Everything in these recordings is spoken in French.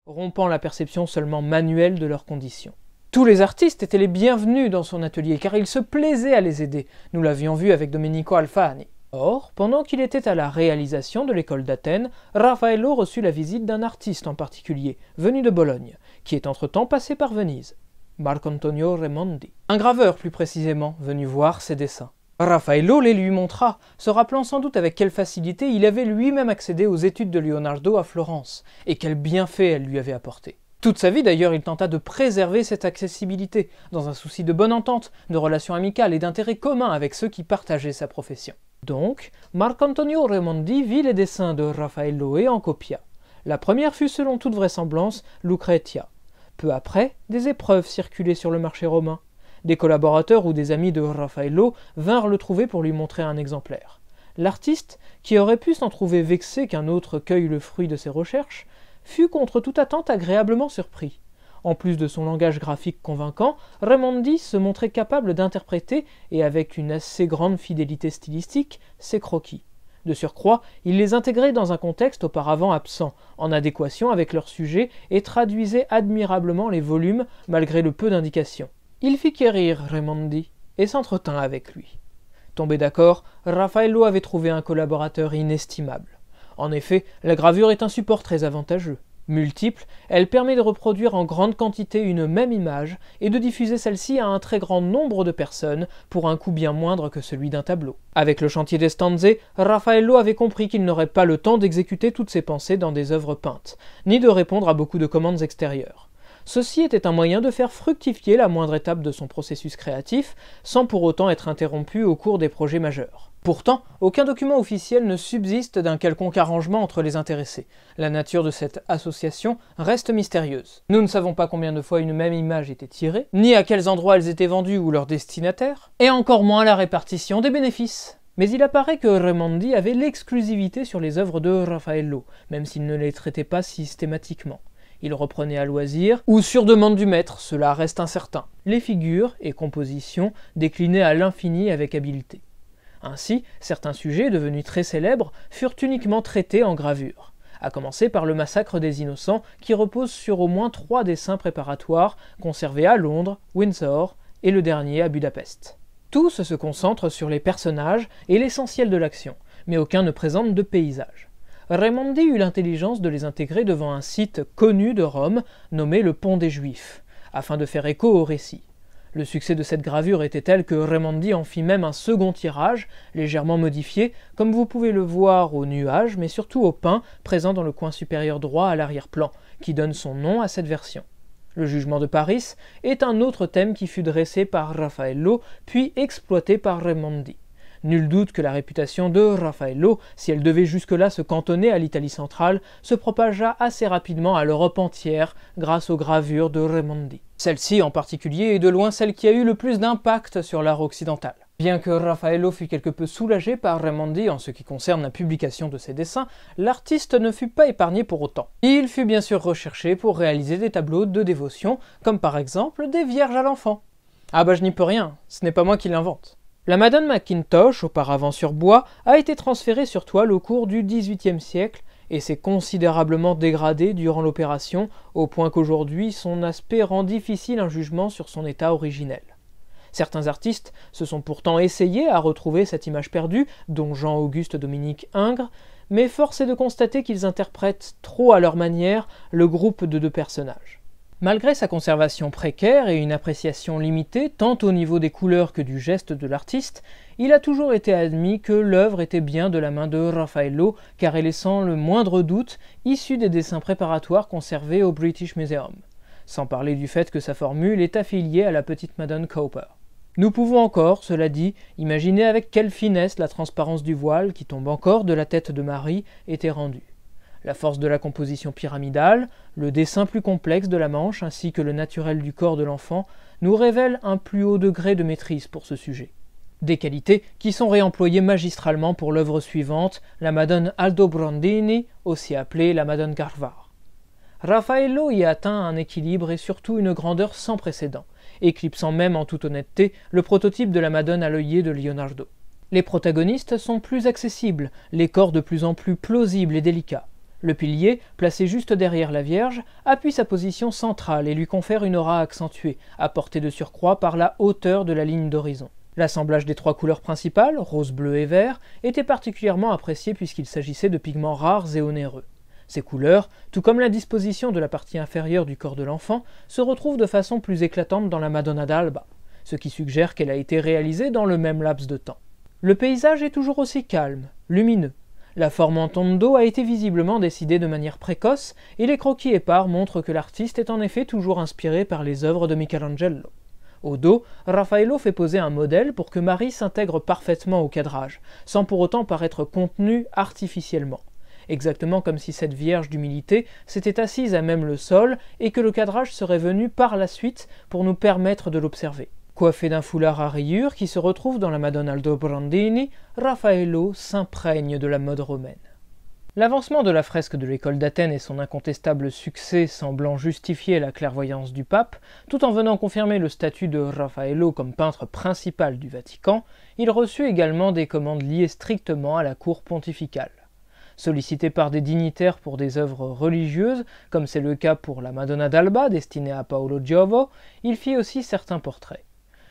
rompant la perception seulement manuelle de leurs conditions. Tous les artistes étaient les bienvenus dans son atelier car il se plaisait à les aider, nous l'avions vu avec Domenico Alfani. Or, pendant qu'il était à la réalisation de l'école d'Athènes, Raffaello reçut la visite d'un artiste en particulier, venu de Bologne, qui est entre-temps passé par Venise, Marcantonio Raimondi. Un graveur plus précisément, venu voir ses dessins. Raffaello les lui montra, se rappelant sans doute avec quelle facilité il avait lui-même accédé aux études de Leonardo à Florence, et quels bienfaits elles lui avaient apportés. Toute sa vie d'ailleurs, il tenta de préserver cette accessibilité, dans un souci de bonne entente, de relations amicales et d'intérêt commun avec ceux qui partageaient sa profession. Donc, Marcantonio Raimondi vit les dessins de Raffaello et en copia. La première fut selon toute vraisemblance Lucretia. Peu après, des épreuves circulaient sur le marché romain. Des collaborateurs ou des amis de Raffaello vinrent le trouver pour lui montrer un exemplaire. L'artiste, qui aurait pu s'en trouver vexé qu'un autre cueille le fruit de ses recherches, fut contre toute attente agréablement surpris. En plus de son langage graphique convaincant, Raimondi se montrait capable d'interpréter, et avec une assez grande fidélité stylistique, ses croquis. De surcroît, il les intégrait dans un contexte auparavant absent, en adéquation avec leur sujet, et traduisait admirablement les volumes, malgré le peu d'indications. Il fit quérir Raimondi, et s'entretint avec lui. Tombé d'accord, Raffaello avait trouvé un collaborateur inestimable. En effet, la gravure est un support très avantageux. Multiple, elle permet de reproduire en grande quantité une même image et de diffuser celle-ci à un très grand nombre de personnes pour un coût bien moindre que celui d'un tableau. Avec le chantier des stanze, Raffaello avait compris qu'il n'aurait pas le temps d'exécuter toutes ses pensées dans des œuvres peintes, ni de répondre à beaucoup de commandes extérieures. Ceci était un moyen de faire fructifier la moindre étape de son processus créatif, sans pour autant être interrompu au cours des projets majeurs. Pourtant, aucun document officiel ne subsiste d'un quelconque arrangement entre les intéressés. La nature de cette association reste mystérieuse. Nous ne savons pas combien de fois une même image était tirée, ni à quels endroits elles étaient vendues ou leurs destinataires, et encore moins la répartition des bénéfices. Mais il apparaît que Raimondi avait l'exclusivité sur les œuvres de Raffaello, même s'il ne les traitait pas systématiquement. Il reprenait à loisir, ou sur demande du maître, cela reste incertain. Les figures et compositions déclinaient à l'infini avec habileté. Ainsi, certains sujets, devenus très célèbres, furent uniquement traités en gravure, à commencer par le massacre des innocents, qui repose sur au moins 3 dessins préparatoires, conservés à Londres, Windsor, et le dernier à Budapest. Tous se concentrent sur les personnages et l'essentiel de l'action, mais aucun ne présente de paysage. Raimondi eut l'intelligence de les intégrer devant un site connu de Rome, nommé le Pont des Juifs, afin de faire écho au récit. Le succès de cette gravure était tel que Raimondi en fit même un second tirage, légèrement modifié, comme vous pouvez le voir au nuage, mais surtout au pain, présent dans le coin supérieur droit à l'arrière-plan, qui donne son nom à cette version. Le jugement de Paris est un autre thème qui fut dressé par Raffaello, puis exploité par Raimondi. Nul doute que la réputation de Raffaello, si elle devait jusque-là se cantonner à l'Italie centrale, se propagea assez rapidement à l'Europe entière grâce aux gravures de Raimondi. Celle-ci en particulier est de loin celle qui a eu le plus d'impact sur l'art occidental. Bien que Raffaello fût quelque peu soulagé par Raimondi en ce qui concerne la publication de ses dessins, l'artiste ne fut pas épargné pour autant. Il fut bien sûr recherché pour réaliser des tableaux de dévotion, comme par exemple des Vierges à l'enfant. Ah bah je n'y peux rien, ce n'est pas moi qui l'invente. La Madone Mackintosh, auparavant sur bois, a été transférée sur toile au cours du XVIIIe siècle et s'est considérablement dégradée durant l'opération, au point qu'aujourd'hui son aspect rend difficile un jugement sur son état originel. Certains artistes se sont pourtant essayés à retrouver cette image perdue, dont Jean-Auguste Dominique Ingres, mais force est de constater qu'ils interprètent trop à leur manière le groupe de 2 personnages. Malgré sa conservation précaire et une appréciation limitée tant au niveau des couleurs que du geste de l'artiste, il a toujours été admis que l'œuvre était bien de la main de Raffaello, car elle est sans le moindre doute issue des dessins préparatoires conservés au British Museum, sans parler du fait que sa formule est affiliée à la petite Madone Cowper. Nous pouvons encore, cela dit, imaginer avec quelle finesse la transparence du voile, qui tombe encore de la tête de Marie, était rendue. La force de la composition pyramidale, le dessin plus complexe de la manche ainsi que le naturel du corps de l'enfant nous révèlent un plus haut degré de maîtrise pour ce sujet. Des qualités qui sont réemployées magistralement pour l'œuvre suivante, la Madone Aldobrandini, aussi appelée la Madone Carvar. Raffaello y atteint un équilibre et surtout une grandeur sans précédent, éclipsant même en toute honnêteté le prototype de la Madone à l'œillet de Leonardo. Les protagonistes sont plus accessibles, les corps de plus en plus plausibles et délicats. Le pilier, placé juste derrière la Vierge, appuie sa position centrale et lui confère une aura accentuée, apportée de surcroît par la hauteur de la ligne d'horizon. L'assemblage des trois couleurs principales, rose, bleu et vert, était particulièrement apprécié puisqu'il s'agissait de pigments rares et onéreux. Ces couleurs, tout comme la disposition de la partie inférieure du corps de l'enfant, se retrouvent de façon plus éclatante dans la Madonna d'Alba, ce qui suggère qu'elle a été réalisée dans le même laps de temps. Le paysage est toujours aussi calme, lumineux. La forme en tondo a été visiblement décidée de manière précoce et les croquis épars montrent que l'artiste est en effet toujours inspiré par les œuvres de Michelangelo. Au dos, Raffaello fait poser un modèle pour que Marie s'intègre parfaitement au cadrage, sans pour autant paraître contenue artificiellement. Exactement comme si cette Vierge d'humilité s'était assise à même le sol et que le cadrage serait venu par la suite pour nous permettre de l'observer. Coiffé d'un foulard à rayures qui se retrouve dans la Madonna Aldobrandini, Raffaello s'imprègne de la mode romaine. L'avancement de la fresque de l'école d'Athènes et son incontestable succès semblant justifier la clairvoyance du pape, tout en venant confirmer le statut de Raffaello comme peintre principal du Vatican, il reçut également des commandes liées strictement à la cour pontificale. Sollicité par des dignitaires pour des œuvres religieuses, comme c'est le cas pour la Madonna d'Alba destinée à Paolo Giovo, il fit aussi certains portraits.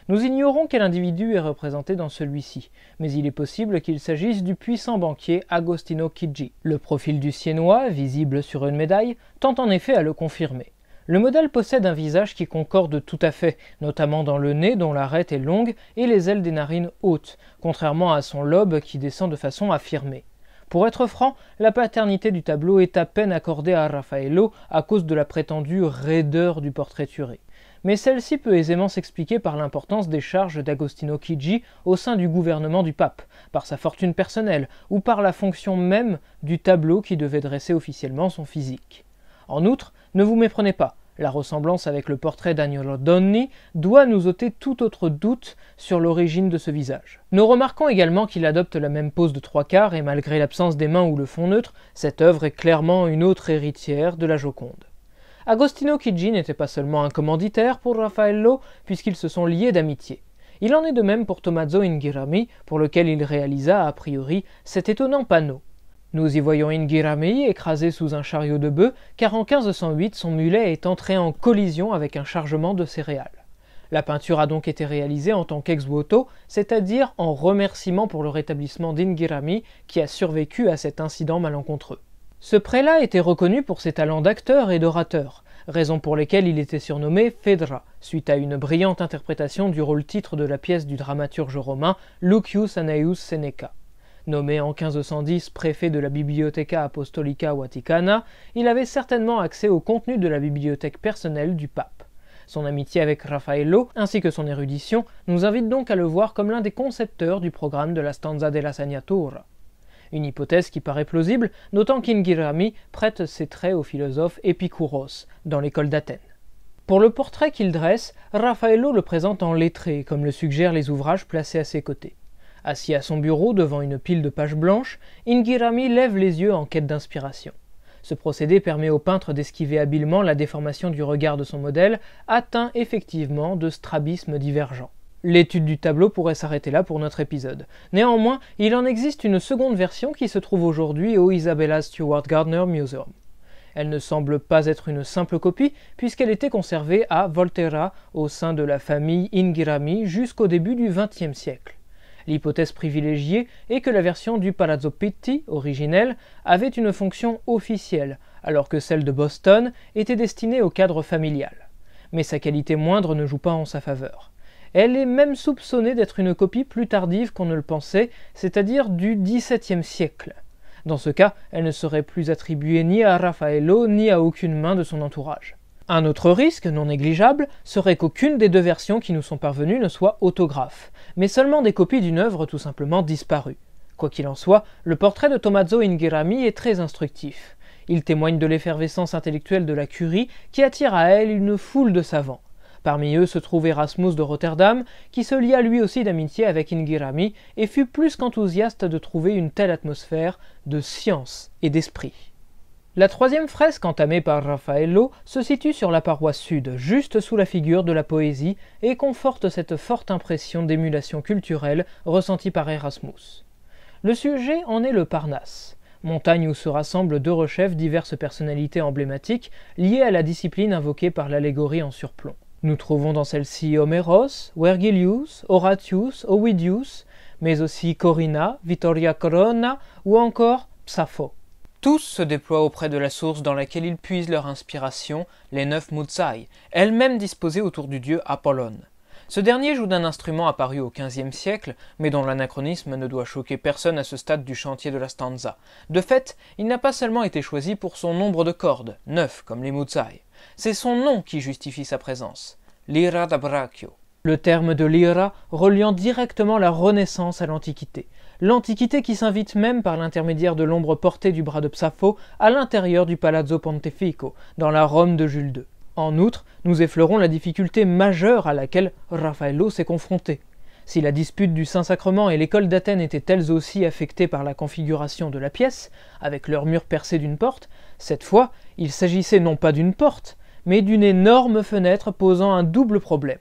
Nous ignorons quel individu est représenté dans celui-ci, mais il est possible qu'il s'agisse du puissant banquier Agostino Chigi. Le profil du Siennois, visible sur une médaille, tend en effet à le confirmer. Le modèle possède un visage qui concorde tout à fait, notamment dans le nez dont l'arête est longue et les ailes des narines hautes, contrairement à son lobe qui descend de façon affirmée. Pour être franc, la paternité du tableau est à peine accordée à Raffaello à cause de la prétendue raideur du portraituré. Mais celle-ci peut aisément s'expliquer par l'importance des charges d'Agostino Chigi au sein du gouvernement du pape, par sa fortune personnelle ou par la fonction même du tableau qui devait dresser officiellement son physique. En outre, ne vous méprenez pas, la ressemblance avec le portrait d'Agnolo Donni doit nous ôter tout autre doute sur l'origine de ce visage. Nous remarquons également qu'il adopte la même pose de trois quarts et malgré l'absence des mains ou le fond neutre, cette œuvre est clairement une autre héritière de la Joconde. Agostino Chigi n'était pas seulement un commanditaire pour Raffaello, puisqu'ils se sont liés d'amitié. Il en est de même pour Tommaso Inghirami, pour lequel il réalisa, a priori, cet étonnant panneau. Nous y voyons Inghirami écrasé sous un chariot de bœuf, car en 1508 son mulet est entré en collision avec un chargement de céréales. La peinture a donc été réalisée en tant qu'ex voto, c'est-à-dire en remerciement pour le rétablissement d'Inghirami qui a survécu à cet incident malencontreux. Ce prélat était reconnu pour ses talents d'acteur et d'orateur, raison pour lesquelles il était surnommé Phèdra, suite à une brillante interprétation du rôle-titre de la pièce du dramaturge romain Lucius Annaeus Seneca. Nommé en 1510 préfet de la Bibliotheca Apostolica Vaticana, il avait certainement accès au contenu de la bibliothèque personnelle du pape. Son amitié avec Raffaello, ainsi que son érudition, nous invite donc à le voir comme l'un des concepteurs du programme de la Stanza della Sagnatura. Une hypothèse qui paraît plausible, d'autant qu'Inghirami prête ses traits au philosophe Épicouros, dans l'école d'Athènes. Pour le portrait qu'il dresse, Raffaello le présente en lettré, comme le suggèrent les ouvrages placés à ses côtés. Assis à son bureau devant une pile de pages blanches, Inghirami lève les yeux en quête d'inspiration. Ce procédé permet au peintre d'esquiver habilement la déformation du regard de son modèle, atteint effectivement de strabismes divergents. L'étude du tableau pourrait s'arrêter là pour notre épisode. Néanmoins, il en existe une seconde version qui se trouve aujourd'hui au Isabella Stewart Gardner Museum. Elle ne semble pas être une simple copie, puisqu'elle était conservée à Volterra au sein de la famille Inghirami jusqu'au début du XXe siècle. L'hypothèse privilégiée est que la version du Palazzo Pitti, originelle, avait une fonction officielle, alors que celle de Boston était destinée au cadre familial. Mais sa qualité moindre ne joue pas en sa faveur. Elle est même soupçonnée d'être une copie plus tardive qu'on ne le pensait, c'est-à-dire du XVIIe siècle. Dans ce cas, elle ne serait plus attribuée ni à Raffaello ni à aucune main de son entourage. Un autre risque, non négligeable, serait qu'aucune des deux versions qui nous sont parvenues ne soit autographe, mais seulement des copies d'une œuvre tout simplement disparue. Quoi qu'il en soit, le portrait de Tommaso Inghirami est très instructif. Il témoigne de l'effervescence intellectuelle de la Curie qui attire à elle une foule de savants. Parmi eux se trouve Erasmus de Rotterdam, qui se lia lui aussi d'amitié avec Inghirami et fut plus qu'enthousiaste de trouver une telle atmosphère de science et d'esprit. La troisième fresque entamée par Raffaello se situe sur la paroi sud, juste sous la figure de la poésie, et conforte cette forte impression d'émulation culturelle ressentie par Erasmus. Le sujet en est le Parnasse. montagne où se rassemblent deux rechefs diverses personnalités emblématiques liées à la discipline invoquée par l'allégorie en surplomb. Nous trouvons dans celle-ci Homéros, Vergilius, Horatius, Ovidius, mais aussi Corinna, Vittoria Corona ou encore Psappho. Tous se déploient auprès de la source dans laquelle ils puisent leur inspiration, les 9 Muzai, elles-mêmes disposées autour du dieu Apollon. Ce dernier joue d'un instrument apparu au XVe siècle, mais dont l'anachronisme ne doit choquer personne à ce stade du chantier de la stanza. De fait, il n'a pas seulement été choisi pour son nombre de cordes, 9 comme les Muzai. C'est son nom qui justifie sa présence, Lyra da Braccio. Le terme de lyra reliant directement la Renaissance à l'Antiquité. L'Antiquité qui s'invite même par l'intermédiaire de l'ombre portée du bras de Psappho à l'intérieur du Palazzo Pontefico, dans la Rome de Jules II. En outre, nous effleurons la difficulté majeure à laquelle Raffaello s'est confronté. Si la dispute du Saint-Sacrement et l'école d'Athènes étaient elles aussi affectées par la configuration de la pièce, avec leur mur percé d'une porte, cette fois, il s'agissait non pas d'une porte, mais d'une énorme fenêtre posant un double problème.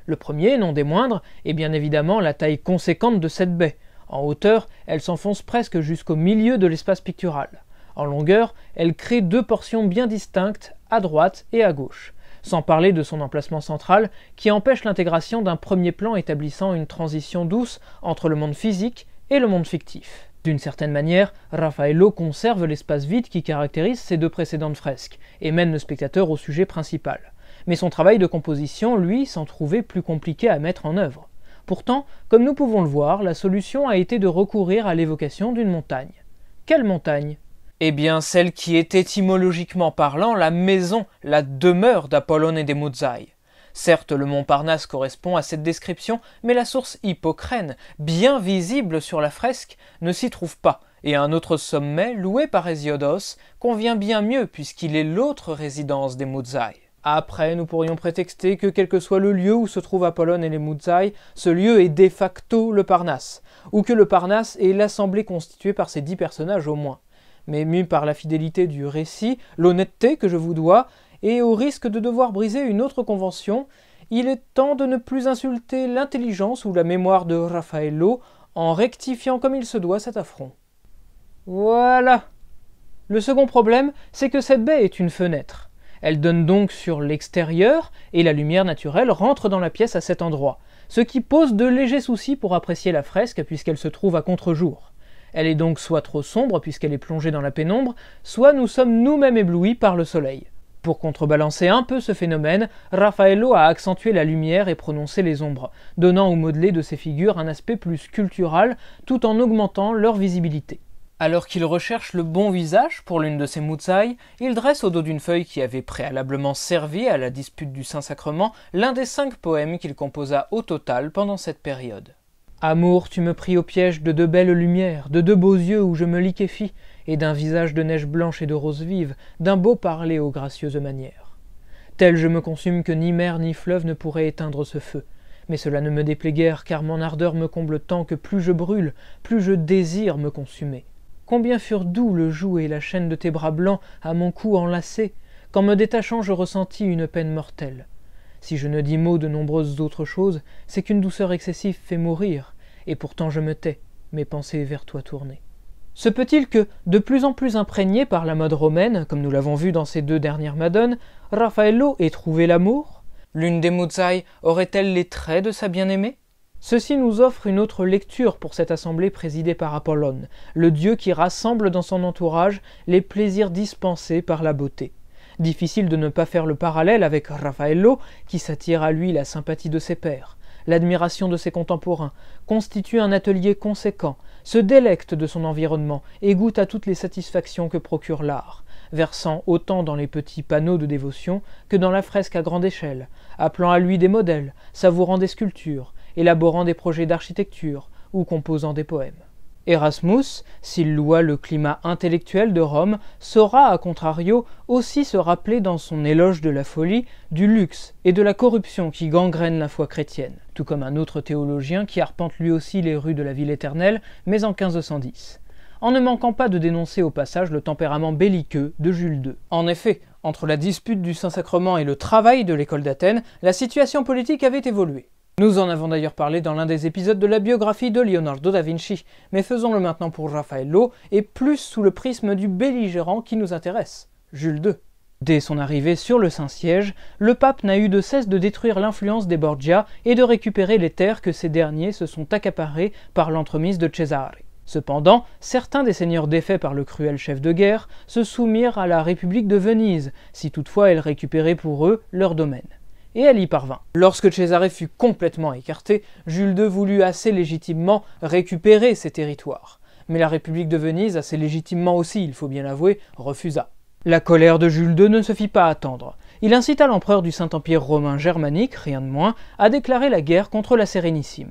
Le premier, non des moindres, est bien évidemment la taille conséquente de cette baie. En hauteur, elle s'enfonce presque jusqu'au milieu de l'espace pictural. En longueur, elle crée deux portions bien distinctes, à droite et à gauche, sans parler de son emplacement central qui empêche l'intégration d'un premier plan établissant une transition douce entre le monde physique et le monde fictif. D'une certaine manière, Raffaello conserve l'espace vide qui caractérise ses deux précédentes fresques, et mène le spectateur au sujet principal. Mais son travail de composition, lui, s'en trouvait plus compliqué à mettre en œuvre. Pourtant, comme nous pouvons le voir, la solution a été de recourir à l'évocation d'une montagne. Quelle montagne ? Eh bien, celle qui est étymologiquement parlant la maison, la demeure d'Apollon et des Muzai. Certes, le mont Parnasse correspond à cette description, mais la source Hippocrène, bien visible sur la fresque, ne s'y trouve pas, et un autre sommet, loué par Hésiodos, convient bien mieux puisqu'il est l'autre résidence des Muzai. Après, nous pourrions prétexter que quel que soit le lieu où se trouvent Apollon et les Muzai, ce lieu est de facto le Parnasse, ou que le Parnasse est l'assemblée constituée par ces 10 personnages au moins. Mais mu par la fidélité du récit, l'honnêteté que je vous dois, et au risque de devoir briser une autre convention, il est temps de ne plus insulter l'intelligence ou la mémoire de Raffaello en rectifiant comme il se doit cet affront. Voilà. Le second problème, c'est que cette baie est une fenêtre. Elle donne donc sur l'extérieur, et la lumière naturelle rentre dans la pièce à cet endroit, ce qui pose de légers soucis pour apprécier la fresque puisqu'elle se trouve à contre-jour. Elle est donc soit trop sombre puisqu'elle est plongée dans la pénombre, soit nous sommes nous-mêmes éblouis par le soleil. Pour contrebalancer un peu ce phénomène, Raffaello a accentué la lumière et prononcé les ombres, donnant au modelé de ces figures un aspect plus sculptural tout en augmentant leur visibilité. Alors qu'il recherche le bon visage pour l'une de ses Muzai, il dresse au dos d'une feuille qui avait préalablement servi à la dispute du Saint-Sacrement l'un des 5 poèmes qu'il composa au total pendant cette période. Amour, tu me pris au piège de 2 belles lumières, de 2 beaux yeux où je me liquéfie, et d'un visage de neige blanche et de rose vive, d'un beau parler aux gracieuses manières. Tel je me consume que ni mer ni fleuve ne pourraient éteindre ce feu. Mais cela ne me déplaît guère, car mon ardeur me comble tant que plus je brûle, plus je désire me consumer. Combien furent doux le joug et la chaîne de tes bras blancs à mon cou enlacé, qu'en me détachant je ressentis une peine mortelle. Si je ne dis mot de nombreuses autres choses, c'est qu'une douceur excessive fait mourir, et pourtant je me tais, mes pensées vers toi tournées. Se peut-il que, de plus en plus imprégné par la mode romaine, comme nous l'avons vu dans ces 2 dernières Madones, Raffaello ait trouvé l'amour ? L'une des Muzai aurait-elle les traits de sa bien-aimée ? Ceci nous offre une autre lecture pour cette assemblée présidée par Apollon, le dieu qui rassemble dans son entourage les plaisirs dispensés par la beauté. Difficile de ne pas faire le parallèle avec Raffaello, qui s'attire à lui la sympathie de ses pairs, l'admiration de ses contemporains, constitue un atelier conséquent, se délecte de son environnement et goûte à toutes les satisfactions que procure l'art, versant autant dans les petits panneaux de dévotion que dans la fresque à grande échelle, appelant à lui des modèles, savourant des sculptures, élaborant des projets d'architecture ou composant des poèmes. Erasmus, s'il loua le climat intellectuel de Rome, saura, à contrario, aussi se rappeler dans son éloge de la folie, du luxe et de la corruption qui gangrènent la foi chrétienne, tout comme un autre théologien qui arpente lui aussi les rues de la ville éternelle, mais en 1510, en ne manquant pas de dénoncer au passage le tempérament belliqueux de Jules II. En effet, entre la dispute du Saint-Sacrement et le travail de l'école d'Athènes, la situation politique avait évolué. Nous en avons d'ailleurs parlé dans l'un des épisodes de la biographie de Leonardo da Vinci, mais faisons-le maintenant pour Raffaello, et plus sous le prisme du belligérant qui nous intéresse, Jules II. Dès son arrivée sur le Saint-Siège, le pape n'a eu de cesse de détruire l'influence des Borgia et de récupérer les terres que ces derniers se sont accaparées par l'entremise de Cesare. Cependant, certains des seigneurs défaits par le cruel chef de guerre se soumirent à la République de Venise, si toutefois elle récupérait pour eux leur domaine. Et elle y parvint. Lorsque Cesare fut complètement écarté, Jules II voulut assez légitimement récupérer ces territoires. Mais la République de Venise, assez légitimement aussi, il faut bien l'avouer, refusa. La colère de Jules II ne se fit pas attendre. Il incita l'empereur du Saint-Empire romain germanique, rien de moins, à déclarer la guerre contre la Sérénissime.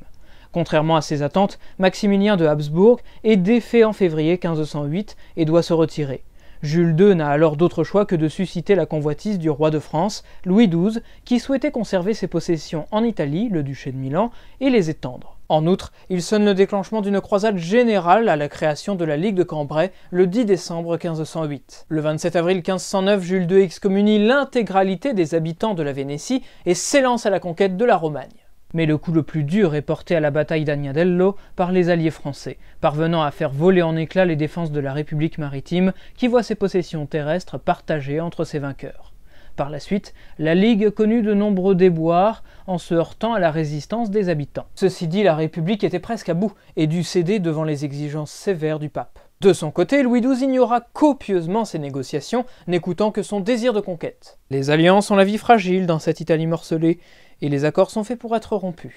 Contrairement à ses attentes, Maximilien de Habsbourg est défait en février 1508 et doit se retirer. Jules II n'a alors d'autre choix que de susciter la convoitise du roi de France, Louis XII, qui souhaitait conserver ses possessions en Italie, le duché de Milan, et les étendre. En outre, il sonne le déclenchement d'une croisade générale à la création de la Ligue de Cambrai le 10 décembre 1508. Le 27 avril 1509, Jules II excommunie l'intégralité des habitants de la Vénétie et s'élance à la conquête de la Romagne. Mais le coup le plus dur est porté à la bataille d'Agnadello par les alliés français, parvenant à faire voler en éclats les défenses de la République maritime qui voit ses possessions terrestres partagées entre ses vainqueurs. Par la suite, la Ligue connut de nombreux déboires en se heurtant à la résistance des habitants. Ceci dit, la République était presque à bout et dut céder devant les exigences sévères du pape. De son côté, Louis XII ignora copieusement ces négociations, n'écoutant que son désir de conquête. Les alliances ont la vie fragile dans cette Italie morcelée, et les accords sont faits pour être rompus.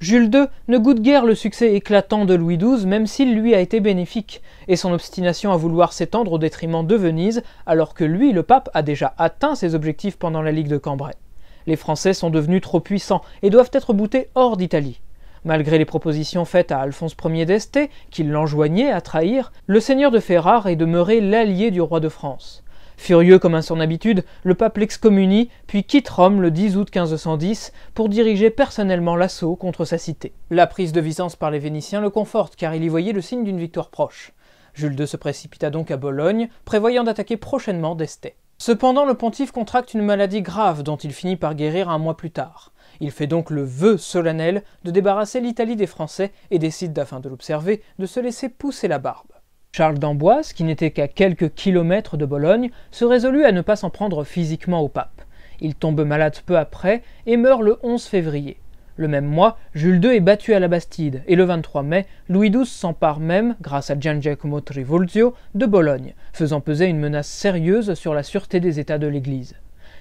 Jules II ne goûte guère le succès éclatant de Louis XII, même s'il lui a été bénéfique, et son obstination à vouloir s'étendre au détriment de Venise, alors que lui, le pape, a déjà atteint ses objectifs pendant la Ligue de Cambrai. Les Français sont devenus trop puissants et doivent être boutés hors d'Italie. Malgré les propositions faites à Alphonse Ier d'Este, qui l'enjoignait à trahir, le seigneur de Ferrare est demeuré l'allié du roi de France. Furieux comme à son habitude, le pape l'excommunie, puis quitte Rome le 10 août 1510 pour diriger personnellement l'assaut contre sa cité. La prise de Vicence par les Vénitiens le conforte car il y voyait le signe d'une victoire proche. Jules II se précipita donc à Bologne, prévoyant d'attaquer prochainement d'Este. Cependant, le pontife contracte une maladie grave dont il finit par guérir un mois plus tard. Il fait donc le vœu solennel de débarrasser l'Italie des Français et décide, afin de l'observer, de se laisser pousser la barbe. Charles d'Amboise, qui n'était qu'à quelques kilomètres de Bologne, se résolut à ne pas s'en prendre physiquement au pape. Il tombe malade peu après et meurt le 11 février. Le même mois, Jules II est battu à la Bastide, et le 23 mai, Louis XII s'empare même, grâce à Gian Giacomo Trivulzio, de Bologne, faisant peser une menace sérieuse sur la sûreté des États de l'Église.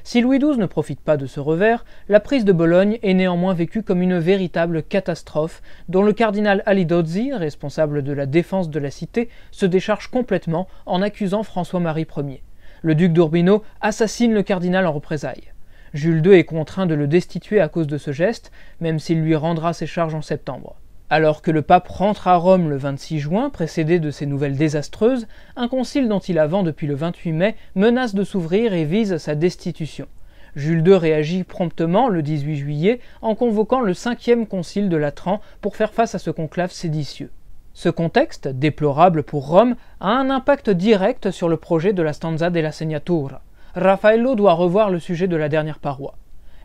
Si Louis XII ne profite pas de ce revers, la prise de Bologne est néanmoins vécue comme une véritable catastrophe dont le cardinal Alidozzi, responsable de la défense de la cité, se décharge complètement en accusant François-Marie Ier. Le duc d'Urbino assassine le cardinal en représailles. Jules II est contraint de le destituer à cause de ce geste, même s'il lui rendra ses charges en septembre. Alors que le pape rentre à Rome le 26 juin, précédé de ces nouvelles désastreuses, un concile dont il a vent depuis le 28 mai menace de s'ouvrir et vise sa destitution. Jules II réagit promptement le 18 juillet en convoquant le 5e concile de Latran pour faire face à ce conclave séditieux. Ce contexte, déplorable pour Rome, a un impact direct sur le projet de la Stanza della Segnatura. Raffaello doit revoir le sujet de la dernière paroi.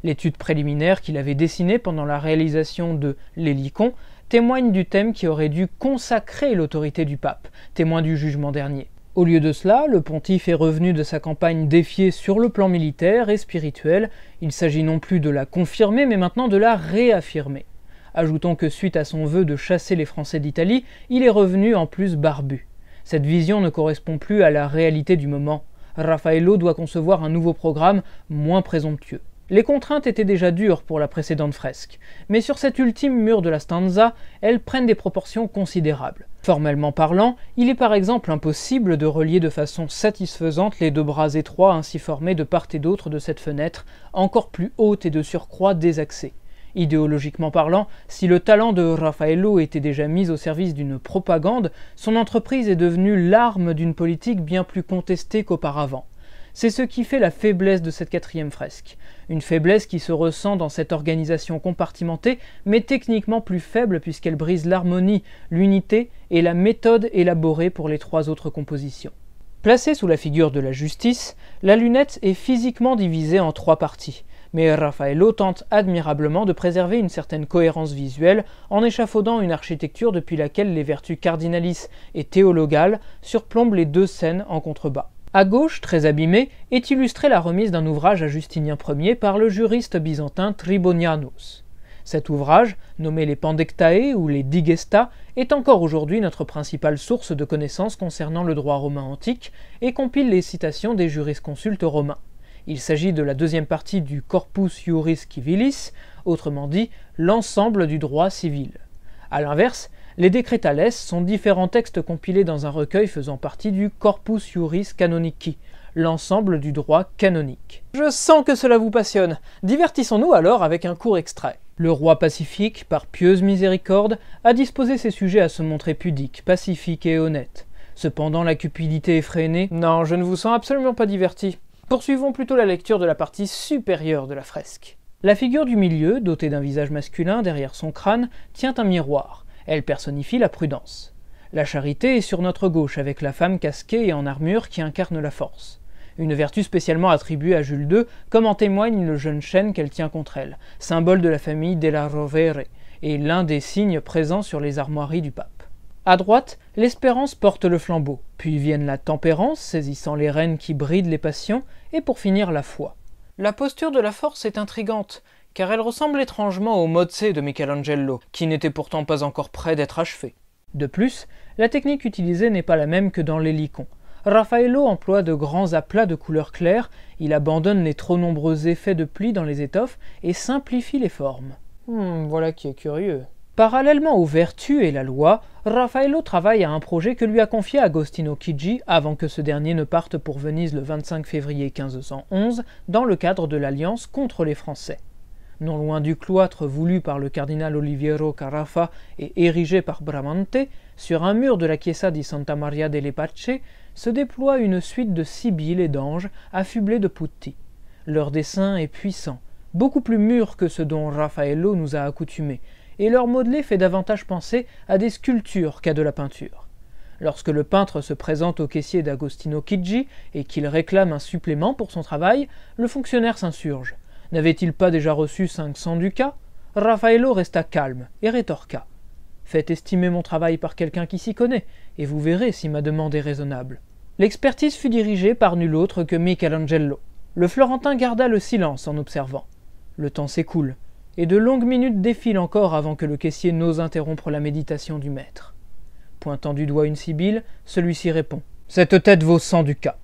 L'étude préliminaire qu'il avait dessinée pendant la réalisation de l'Hélicon témoigne du thème qui aurait dû consacrer l'autorité du pape, témoin du jugement dernier. Au lieu de cela, le pontife est revenu de sa campagne défiée sur le plan militaire et spirituel. Il s'agit non plus de la confirmer, mais maintenant de la réaffirmer. Ajoutons que suite à son vœu de chasser les Français d'Italie, il est revenu en plus barbu. Cette vision ne correspond plus à la réalité du moment. Raffaello doit concevoir un nouveau programme moins présomptueux. Les contraintes étaient déjà dures pour la précédente fresque, mais sur cet ultime mur de la stanza, elles prennent des proportions considérables. Formellement parlant, il est par exemple impossible de relier de façon satisfaisante les deux bras étroits ainsi formés de part et d'autre de cette fenêtre, encore plus haute et de surcroît désaxée. Idéologiquement parlant, si le talent de Raffaello était déjà mis au service d'une propagande, son entreprise est devenue l'arme d'une politique bien plus contestée qu'auparavant. C'est ce qui fait la faiblesse de cette 4e fresque. Une faiblesse qui se ressent dans cette organisation compartimentée, mais techniquement plus faible puisqu'elle brise l'harmonie, l'unité et la méthode élaborée pour les 3 autres compositions. Placée sous la figure de la justice, la lunette est physiquement divisée en 3 parties. mais Raffaello tente admirablement de préserver une certaine cohérence visuelle en échafaudant une architecture depuis laquelle les vertus cardinalices et théologales surplombent les deux scènes en contrebas. À gauche, très abîmée, est illustrée la remise d'un ouvrage à Justinien Ier par le juriste byzantin Tribonianus. Cet ouvrage, nommé les Pandectae ou les Digesta, est encore aujourd'hui notre principale source de connaissances concernant le droit romain antique et compile les citations des jurisconsultes romains. Il s'agit de la deuxième partie du Corpus Juris Civilis, autrement dit l'ensemble du droit civil. A l'inverse, les Decretales sont différents textes compilés dans un recueil faisant partie du Corpus Juris Canonici, l'ensemble du droit canonique. Je sens que cela vous passionne. Divertissons-nous alors avec un court extrait. Le roi pacifique, par pieuse miséricorde, a disposé ses sujets à se montrer pudiques, pacifiques et honnêtes. Cependant, la cupidité effrénée... Non, je ne vous sens absolument pas diverti. Poursuivons plutôt la lecture de la partie supérieure de la fresque. La figure du milieu, dotée d'un visage masculin derrière son crâne, tient un miroir. Elle personnifie la prudence. La charité est sur notre gauche, avec la femme casquée et en armure qui incarne la force. Une vertu spécialement attribuée à Jules II, comme en témoigne le jeune chêne qu'elle tient contre elle, symbole de la famille della Rovere, et l'un des signes présents sur les armoiries du pape. À droite, l'espérance porte le flambeau, puis viennent la tempérance, saisissant les rênes qui brident les passions, et pour finir la foi. La posture de la force est intrigante, car elle ressemble étrangement au Mozze de Michelangelo, qui n'était pourtant pas encore près d'être achevé. De plus, la technique utilisée n'est pas la même que dans l'Hélicon. Raffaello emploie de grands aplats de couleurs claires, il abandonne les trop nombreux effets de plis dans les étoffes et simplifie les formes. Voilà qui est curieux. Parallèlement aux vertus et la loi, Raffaello travaille à un projet que lui a confié Agostino Chigi avant que ce dernier ne parte pour Venise le 25 février 1511 dans le cadre de l'Alliance contre les Français. Non loin du cloître voulu par le cardinal Oliviero Carafa et érigé par Bramante, sur un mur de la Chiesa di Santa Maria delle Pace, se déploie une suite de sibylles et d'anges affublés de putti. Leur dessin est puissant, beaucoup plus mûr que ce dont Raffaello nous a accoutumés, et leur modelé fait davantage penser à des sculptures qu'à de la peinture. Lorsque le peintre se présente au caissier d'Agostino Chigi et qu'il réclame un supplément pour son travail, le fonctionnaire s'insurge. N'avait-il pas déjà reçu 500 ducats ? Raffaello resta calme et rétorqua. « Faites estimer mon travail par quelqu'un qui s'y connaît, et vous verrez si ma demande est raisonnable. » L'expertise fut dirigée par nul autre que Michelangelo. Le Florentin garda le silence en observant. Le temps s'écoule, et de longues minutes défilent encore avant que le caissier n'ose interrompre la méditation du maître. Pointant du doigt une sibylle, celui-ci répond « Cette tête vaut 100 ducats.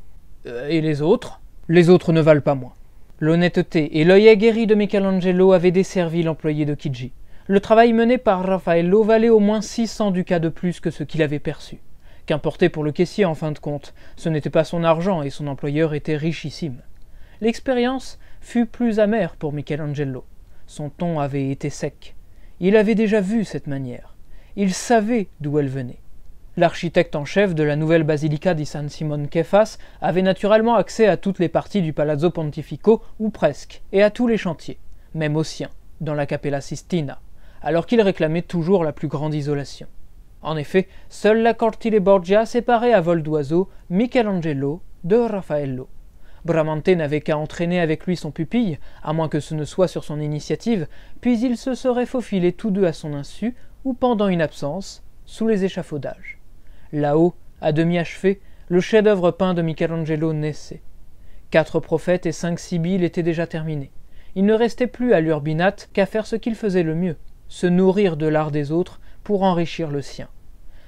Et les autres ? Les autres ne valent pas moins. » L'honnêteté et l'œil aguerri de Michelangelo avaient desservi l'employé de Chigi. Le travail mené par Raffaello valait au moins 600 ducats de plus que ce qu'il avait perçu. Qu'importait pour le caissier en fin de compte, ce n'était pas son argent et son employeur était richissime. L'expérience fut plus amère pour Michelangelo. Son ton avait été sec. Il avait déjà vu cette manière. Il savait d'où elle venait. L'architecte en chef de la nouvelle basilica di San Simon Kefas avait naturellement accès à toutes les parties du Palazzo Pontifico, ou presque, et à tous les chantiers, même aux siens, dans la Cappella Sistina, alors qu'il réclamait toujours la plus grande isolation. En effet, seule la Cortile Borgia séparait à vol d'oiseau Michelangelo de Raffaello. Bramante n'avait qu'à entraîner avec lui son pupille, à moins que ce ne soit sur son initiative, puis ils se seraient faufilés tous deux à son insu, ou pendant une absence, sous les échafaudages. Là-haut, à demi achevé, le chef-d'œuvre peint de Michelangelo naissait. 4 prophètes et 5 sibylles étaient déjà terminés. Il ne restait plus à l'Urbinate qu'à faire ce qu'il faisait le mieux, se nourrir de l'art des autres pour enrichir le sien.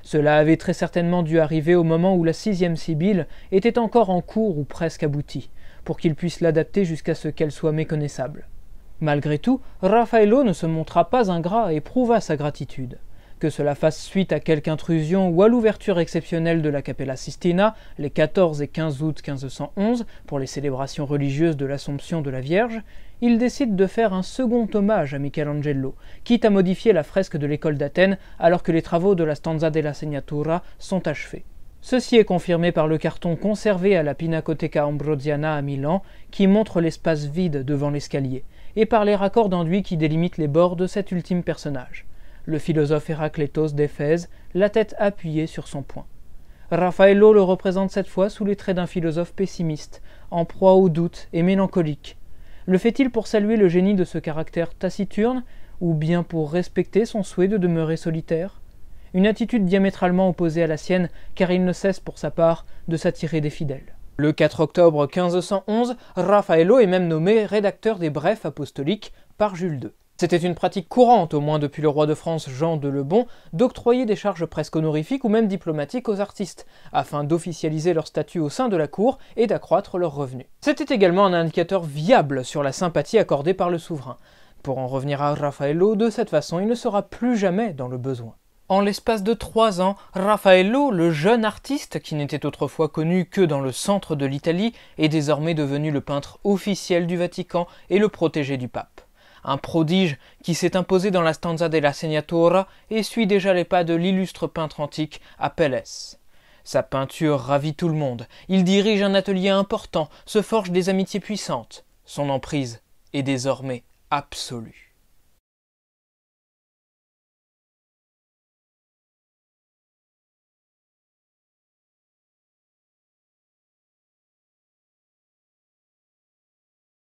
Cela avait très certainement dû arriver au moment où la 6e sibylle était encore en cours ou presque aboutie, pour qu'il puisse l'adapter jusqu'à ce qu'elle soit méconnaissable. Malgré tout, Raffaello ne se montra pas ingrat et prouva sa gratitude. Que cela fasse suite à quelque intrusion ou à l'ouverture exceptionnelle de la Cappella Sistina, les 14 et 15 août 1511, pour les célébrations religieuses de l'Assomption de la Vierge, il décide de faire un second hommage à Michelangelo, quitte à modifier la fresque de l'école d'Athènes alors que les travaux de la Stanza della Segnatura sont achevés. Ceci est confirmé par le carton conservé à la Pinacoteca Ambrosiana à Milan, qui montre l'espace vide devant l'escalier, et par les raccords d'enduit qui délimitent les bords de cet ultime personnage. Le philosophe Héraclétos d'Éphèse, la tête appuyée sur son poing. Raffaello le représente cette fois sous les traits d'un philosophe pessimiste, en proie au doute et mélancolique. Le fait-il pour saluer le génie de ce caractère taciturne, ou bien pour respecter son souhait de demeurer solitaire? Une attitude diamétralement opposée à la sienne, car il ne cesse pour sa part de s'attirer des fidèles. Le 4 octobre 1511, Raffaello est même nommé rédacteur des Brefs apostoliques par Jules II. C'était une pratique courante, au moins depuis le roi de France Jean de Lebon, d'octroyer des charges presque honorifiques ou même diplomatiques aux artistes, afin d'officialiser leur statut au sein de la cour et d'accroître leurs revenus. C'était également un indicateur viable sur la sympathie accordée par le souverain. Pour en revenir à Raffaello, de cette façon, il ne sera plus jamais dans le besoin. En l'espace de 3 ans, Raffaello, le jeune artiste, qui n'était autrefois connu que dans le centre de l'Italie, est désormais devenu le peintre officiel du Vatican et le protégé du pape. Un prodige qui s'est imposé dans la stanza della Segnatura et suit déjà les pas de l'illustre peintre antique Apelles. Sa peinture ravit tout le monde, il dirige un atelier important, se forge des amitiés puissantes. Son emprise est désormais absolue.